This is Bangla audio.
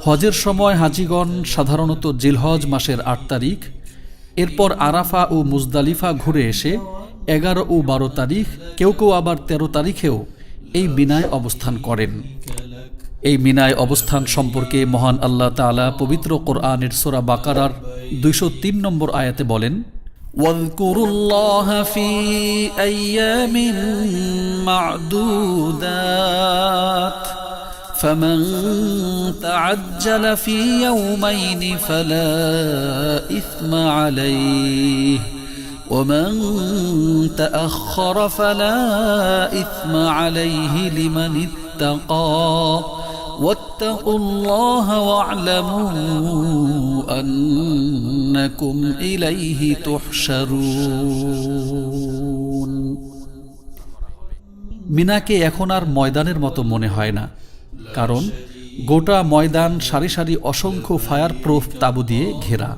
হজের সময় হাজিগণ সাধারণত জিলহজ মাসের ৮ তারিখ, এরপর আরাফা ও মুজদালিফা ঘুরে এসে ১১ ও ১২ তারিখ, কেউ কেউ আবার ১৩ তারিখেও এই মিনায় অবস্থান করেন। এই মিনায় অবস্থান সম্পর্কে মহান আল্লাহ তাআলা পবিত্র কোরআনের সূরা বাকারার ২০৩ নম্বর আয়াতে বলেন, ওয়াযকুরুল্লাহা ফি আইয়ামিন মা'দুদাত ফামান তা'আজ্জালা ফি ইয়াওমাইনি ফালা ইসমা আলাইহি ومن تأخر فلا إثم عليه لمن اتقى واتقوا الله واعلموا أنكم إليه تحشرون। মিনাকে এখন আর ময়দানের মতো মনে হয় না, কারণ গোটা ময়দান সারি সারি অসংখ্য ফায়ার প্রুফ তাঁবু দিয়ে ঘেরা।